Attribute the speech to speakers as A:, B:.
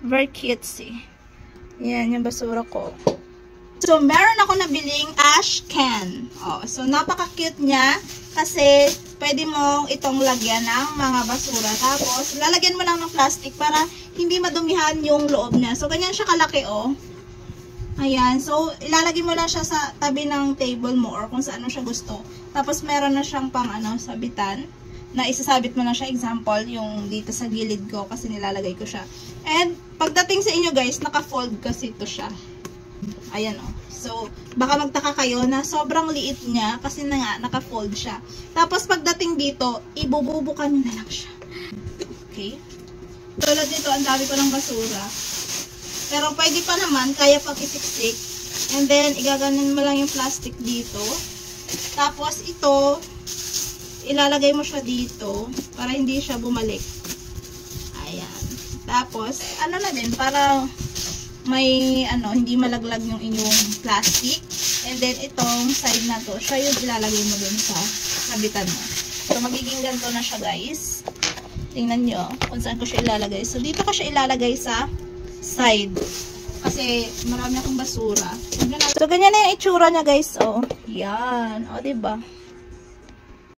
A: Very cutesy. Yan, yung basura ko. So, meron ako nabiling ash can. Oh, so, napaka-cute niya kasi pwede mong itong lagyan ng mga basura. Tapos, lalagyan mo lang ng plastic para hindi madumihan yung loob niya. So, ganyan siya kalaki, oh. Ayan. So, ilalagay mo lang siya sa tabi ng table mo or kung saan mo siya gusto. Tapos, meron na siyang pang, sabitan na isasabit mo na siya. Example, yung dito sa gilid ko kasi nilalagay ko siya. And, pagdating sa inyo guys, naka-fold kasi ito siya. Ayan, oh. So, baka magtaka kayo na sobrang liit niya kasi na nga, naka-fold siya. Tapos, pagdating dito, ibububukan nyo na lang siya. Okay? Tulad nito, ang dami ko ng basura. Pero, pwede pa naman, kaya pag isiksik. And then, igaganin mo lang yung plastic dito. Tapos, ito, ilalagay mo siya dito para hindi siya bumalik. Ayan. Tapos, na din, para may, hindi malaglag yung inyong plastic. And then, itong side na to, siya yung ilalagay mo dun sa sabitan mo. So, magiging ganito na siya, guys. Tingnan nyo kung saan ko siya ilalagay. So, dito ko siya ilalagay sa side. Kasi, marami akong basura. So, ganyan na yung itsura niya, guys. Oh, yan. O, diba?